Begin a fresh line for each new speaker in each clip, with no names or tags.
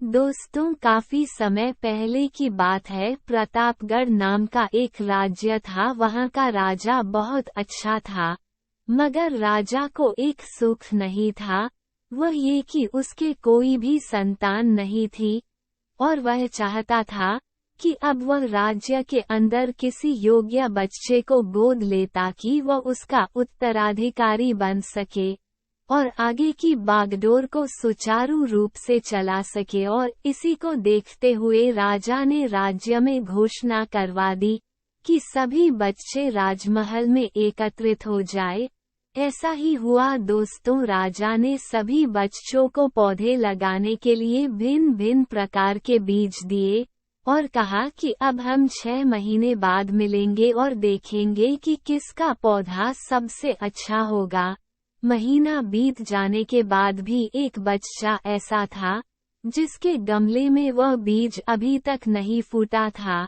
दोस्तों, काफी समय पहले की बात है। प्रतापगढ़ नाम का एक राज्य था। वहाँ का राजा बहुत अच्छा था, मगर राजा को एक सुख नहीं था, वह ये कि उसके कोई भी संतान नहीं थी, और वह चाहता था कि अब वह राज्य के अंदर किसी योग्य बच्चे को गोद ले ताकि वह उसका उत्तराधिकारी बन सके और आगे की बागडोर को सुचारू रूप से चला सके। और इसी को देखते हुए राजा ने राज्य में घोषणा करवा दी कि सभी बच्चे राजमहल में एकत्रित हो जाए। ऐसा ही हुआ दोस्तों। राजा ने सभी बच्चों को पौधे लगाने के लिए भिन्न भिन्न प्रकार के बीज दिए और कहा कि अब हम 6 महीने बाद मिलेंगे और देखेंगे कि किसका पौधा सबसे अच्छा होगा। महीना बीत जाने के बाद भी एक बच्चा ऐसा था जिसके गमले में वह बीज अभी तक नहीं फूटा था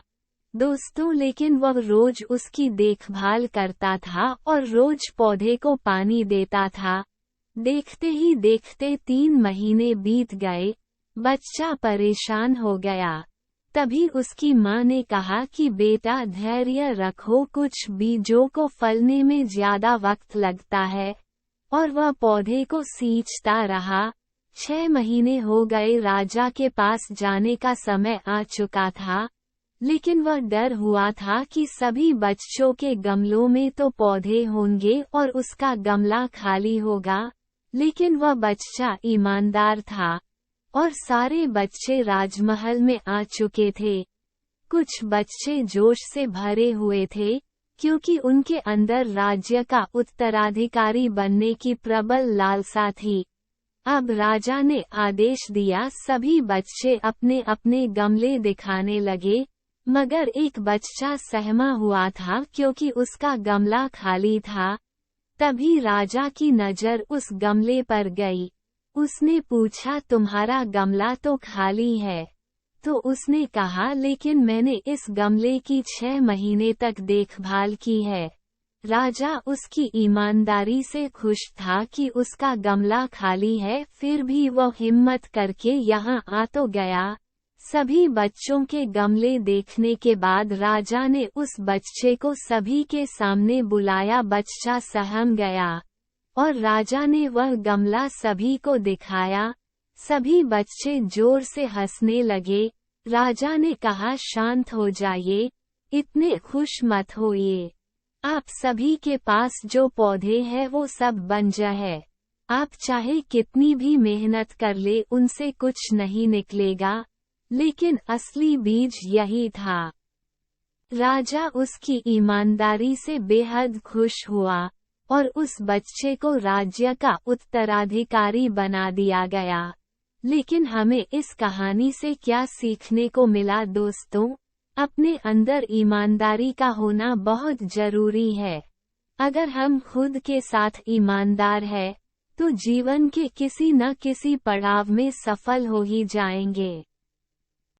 दोस्तों, लेकिन वह रोज उसकी देखभाल करता था और रोज पौधे को पानी देता था। देखते ही देखते 3 महीने बीत गए। बच्चा परेशान हो गया। तभी उसकी माँ ने कहा कि बेटा, धैर्य रखो, कुछ बीजों को फलने में ज्यादा वक्त लगता है। और वह पौधे को सींचता रहा। 6 महीने हो गए। राजा के पास जाने का समय आ चुका था, लेकिन वह डर हुआ था कि सभी बच्चों के गमलों में तो पौधे होंगे और उसका गमला खाली होगा। लेकिन वह बच्चा ईमानदार था और सारे बच्चे राजमहल में आ चुके थे। कुछ बच्चे जोश से भरे हुए थे क्योंकि उनके अंदर राज्य का उत्तराधिकारी बनने की प्रबल लालसा थी। अब राजा ने आदेश दिया, सभी बच्चे अपने अपने गमले दिखाने लगे, मगर एक बच्चा सहमा हुआ था क्योंकि उसका गमला खाली था। तभी राजा की नजर उस गमले पर गई। उसने पूछा, तुम्हारा गमला तो खाली है? तो उसने कहा, लेकिन मैंने इस गमले की 6 महीने तक देखभाल की है। राजा उसकी ईमानदारी से खुश था कि उसका गमला खाली है, फिर भी वह हिम्मत करके यहाँ आ तो गया। सभी बच्चों के गमले देखने के बाद राजा ने उस बच्चे को सभी के सामने बुलाया। बच्चा सहम गया और राजा ने वह गमला सभी को दिखाया। सभी बच्चे जोर से हंसने लगे। राजा ने कहा, शांत हो जाइए, इतने खुश मत होइए। आप सभी के पास जो पौधे हैं वो सब बंजर है। आप चाहे कितनी भी मेहनत कर ले, उनसे कुछ नहीं निकलेगा। लेकिन असली बीज यही था। राजा उसकी ईमानदारी से बेहद खुश हुआ और उस बच्चे को राज्य का उत्तराधिकारी बना दिया गया। लेकिन हमें इस कहानी से क्या सीखने को मिला दोस्तों? अपने अंदर ईमानदारी का होना बहुत जरूरी है। अगर हम खुद के साथ ईमानदार हैं, तो जीवन के किसी न किसी पड़ाव में सफल हो ही जाएंगे।